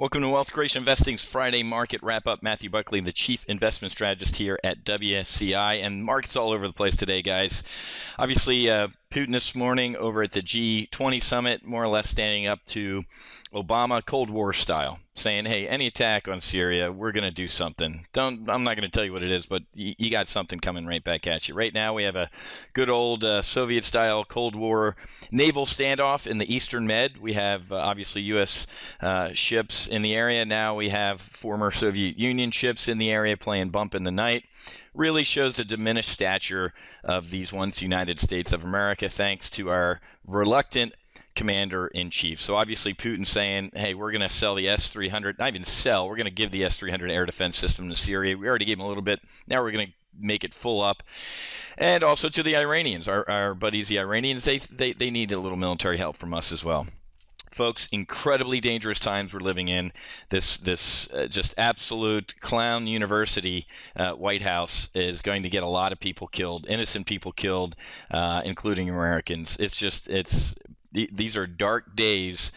Welcome to Wealth Creation Investing's Friday Market Wrap-Up. Matthew Buckley, the Chief Investment Strategist here at WSCI. And markets all over the place today, guys. Obviously, Putin this morning over at the G20 Summit, more or less standing up to Obama Cold War style, saying, hey, any attack on Syria, we're going to do something. I'm not going to tell you what it is, but you got something coming right back at you. Right now, we have a good old Soviet-style Cold War naval standoff in the Eastern Med. We have, obviously, U.S. Ships in the area. Now we have former Soviet Union ships in the area playing bump in the night. Really shows the diminished stature of these once United States of America, thanks to our reluctant commander-in-chief. So obviously Putin saying, hey, we're going to sell the S-300, not even sell, we're going to give the S-300 air defense system to Syria. We already gave them a little bit. Now we're going to make it full up. And also to the Iranians, our buddies, the Iranians, they need a little military help from us as well. Folks, incredibly dangerous times we're living in. This just absolute clown university White House is going to get a lot of people killed, innocent people killed, including Americans. These are dark days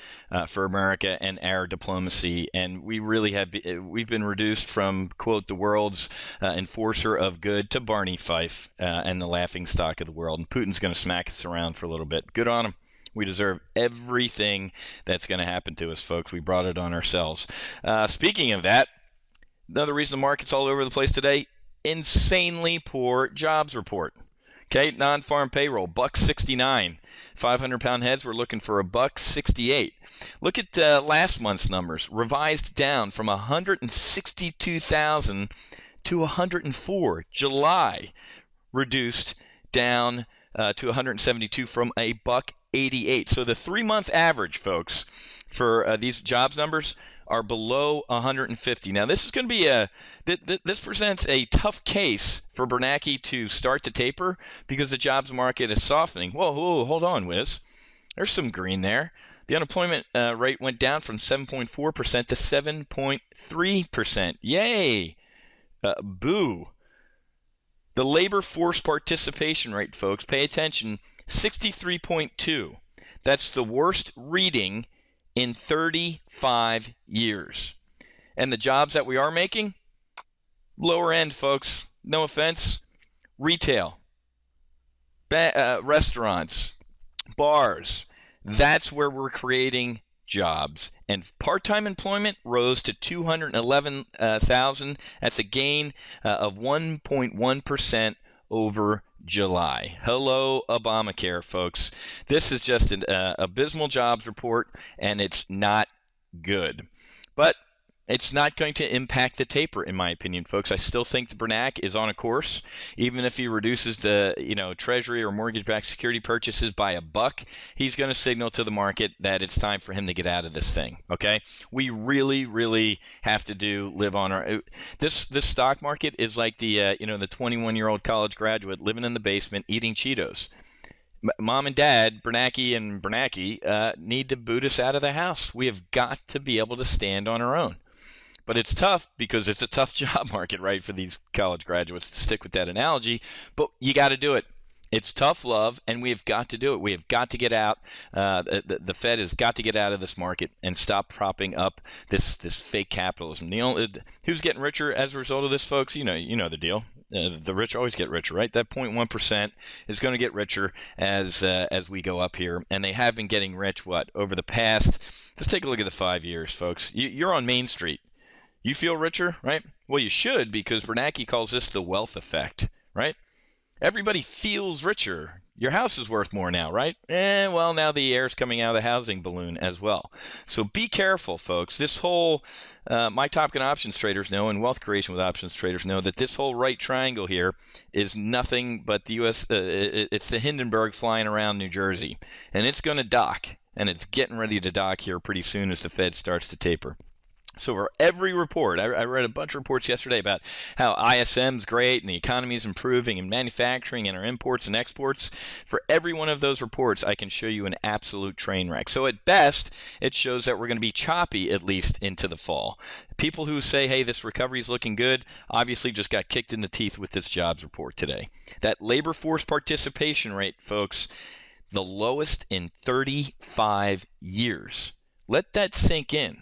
for America and our diplomacy, and we've been reduced from, quote, the world's enforcer of good to Barney Fife and the laughing stock of the world. And Putin's going to smack us around for a little bit. Good on him. We deserve everything that's going to happen to us, folks. We brought it on ourselves. Speaking of that, another reason the market's all over the place today, insanely poor jobs report. Okay, non-farm payroll, $1.69. 500-pound heads, we're looking for $1.68. Look at last month's numbers, revised down from 162,000 to 104. July reduced down to 172 from $1.88. So the 3-month average, folks, for these jobs numbers are below 150. Now this is going to be this presents a tough case for Bernanke to start to taper because the jobs market is softening. Whoa, hold on, Wiz. There's some green there. The unemployment rate went down from 7.4% to 7.3%. Yay! Boo. The labor force participation rate, folks, pay attention, 63.2. That's the worst reading in 35 years. And the jobs that we are making, lower end, folks, no offense, retail, restaurants, bars, that's where we're creating jobs. And part-time employment rose to 211,000. That's a gain of 1.1% over July. Hello, Obamacare, folks. This is just an abysmal jobs report, and it's not good. But it's not going to impact the taper, in my opinion, folks. I still think the Bernanke is on a course. Even if he reduces the Treasury or mortgage-backed security purchases by $1, he's going to signal to the market that it's time for him to get out of this thing. Okay, we really have to live on our. This stock market is like the 21-year-old college graduate living in the basement eating Cheetos. Mom and Dad, Bernanke, need to boot us out of the house. We have got to be able to stand on our own. But it's tough because it's a tough job market, right, for these college graduates to stick with that analogy. But you got to do it. It's tough love, and we have got to do it. We have got to get out. The Fed has got to get out of this market and stop propping up this fake capitalism. Who's getting richer as a result of this, folks? You know the deal. The rich always get richer, right? That 0.1% is going to get richer as we go up here, and they have been getting rich. Over the past? Let's take a look at the 5 years, folks. You're on Main Street. You feel richer, right? Well, you should, because Bernanke calls this the wealth effect, right? Everybody feels richer. Your house is worth more now, right? Well, now the air's coming out of the housing balloon as well. So be careful, folks. This whole, my Top Gun options traders know, and wealth creation with options traders know, that this whole right triangle here is nothing but the U.S., it's the Hindenburg flying around New Jersey. And it's going to dock, and it's getting ready to dock here pretty soon as the Fed starts to taper. So for every report, I read a bunch of reports yesterday about how ISM's great and the economy is improving and manufacturing and our imports and exports. For every one of those reports, I can show you an absolute train wreck. So at best, it shows that we're going to be choppy at least into the fall. People who say, hey, this recovery is looking good, obviously just got kicked in the teeth with this jobs report today. That labor force participation rate, folks, the lowest in 35 years. Let that sink in.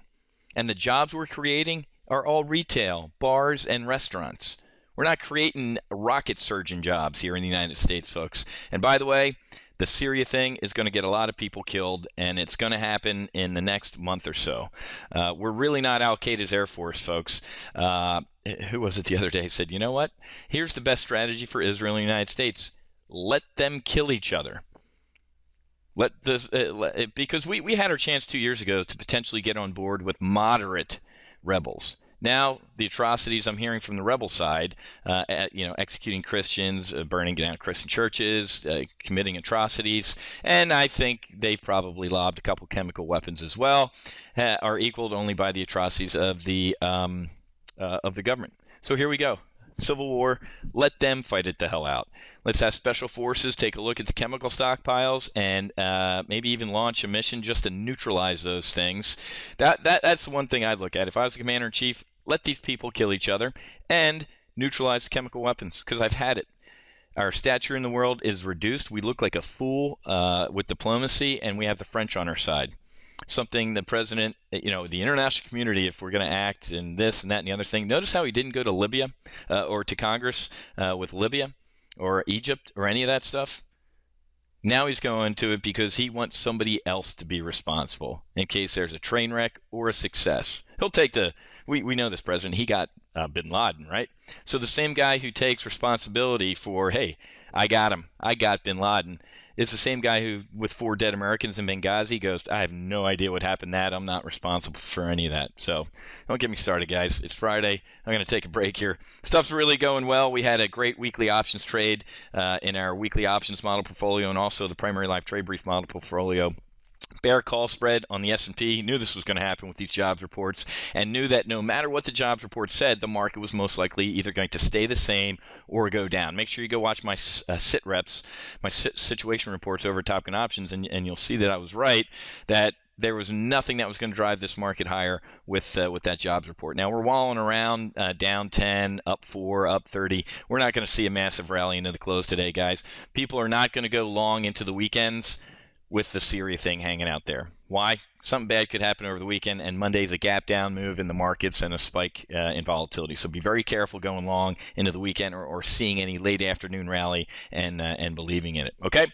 And the jobs we're creating are all retail, bars, and restaurants. We're not creating rocket surgeon jobs here in the United States, folks. And by the way, the Syria thing is going to get a lot of people killed, and it's going to happen in the next month or so. We're really not Al-Qaeda's Air Force, folks. Who was it the other day said, you know what? Here's the best strategy for Israel and the United States. Let them kill each other. Because we had our chance 2 years ago to potentially get on board with moderate rebels. Now, the atrocities I'm hearing from the rebel side, executing Christians, burning down Christian churches, committing atrocities, and I think they've probably lobbed a couple chemical weapons as well, are equaled only by the atrocities of the government. So here we go. Civil war, let them fight it the hell out. Let's have special forces take a look at the chemical stockpiles and maybe even launch a mission just to neutralize those things. That's the one thing I'd look at. If I was the commander-in-chief, let these people kill each other and neutralize the chemical weapons, because I've had it. Our stature in the world is reduced. We look like a fool with diplomacy, and we have the French on our side. Something the president, the international community, if we're going to act in this and that and the other thing. Notice how he didn't go to Libya or to Congress with Libya or Egypt or any of that stuff. Now he's going to it because he wants somebody else to be responsible in case there's a train wreck or a success. He'll take we know this president, he got Bin Laden, right? So the same guy who takes responsibility for, hey, I got him, I got Bin Laden, is the same guy who, with 4 dead Americans in Benghazi, goes, I have no idea what happened to that. I'm not responsible for any of that. So don't get me started, guys. It's Friday. I'm going to take a break here. Stuff's really going well. We had a great weekly options trade in our weekly options model portfolio and also the primary live trade brief model portfolio. Bear call spread on the S&P. Knew this was going to happen with these jobs reports, and knew that no matter what the jobs report said, the market was most likely either going to stay the same or go down. Make sure you go watch my sit reps, my situation reports over at Top Gun Options, and you'll see that I was right, that there was nothing that was going to drive this market higher with that jobs report. Now, we're walling around down 10, up 4, up 30. We're not going to see a massive rally into the close today, guys. People are not going to go long into the weekends with the Syria thing hanging out there. Why? Something bad could happen over the weekend, and Monday's a gap down move in the markets and a spike in volatility. So be very careful going long into the weekend or seeing any late afternoon rally and believing in it. Okay?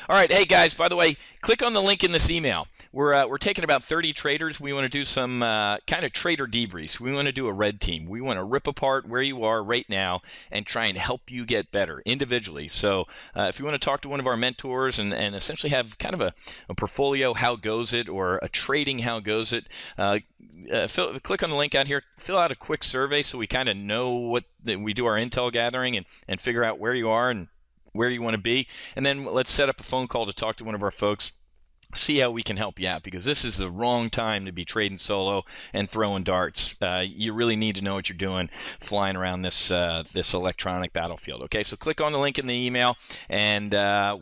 All right. Hey, guys, by the way, click on the link in this email. We're taking about 30 traders. We want to do some kind of trader debriefs. We want to do a red team. We want to rip apart where you are right now and try and help you get better individually. So if you want to talk to one of our mentors and essentially have kind of a portfolio how goes it, or a trading how goes it, click on the link out here, fill out a quick survey so we kind of know what we do our intel gathering and figure out where you are and where you want to be, and then let's set up a phone call to talk to one of our folks, see how we can help you out, because this is the wrong time to be trading solo and throwing darts. You really need to know what you're doing flying around this electronic battlefield. Okay, so click on the link in the email, and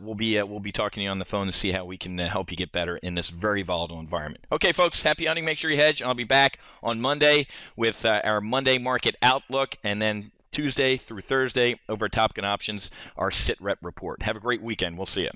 we'll be talking to you on the phone to see how we can help you get better in this very volatile environment. Okay, folks, happy hunting. Make sure you hedge. I'll be back on Monday with our Monday market outlook, and then Tuesday through Thursday over at Top Gun Options, our sit rep report. Have a great weekend. We'll see you.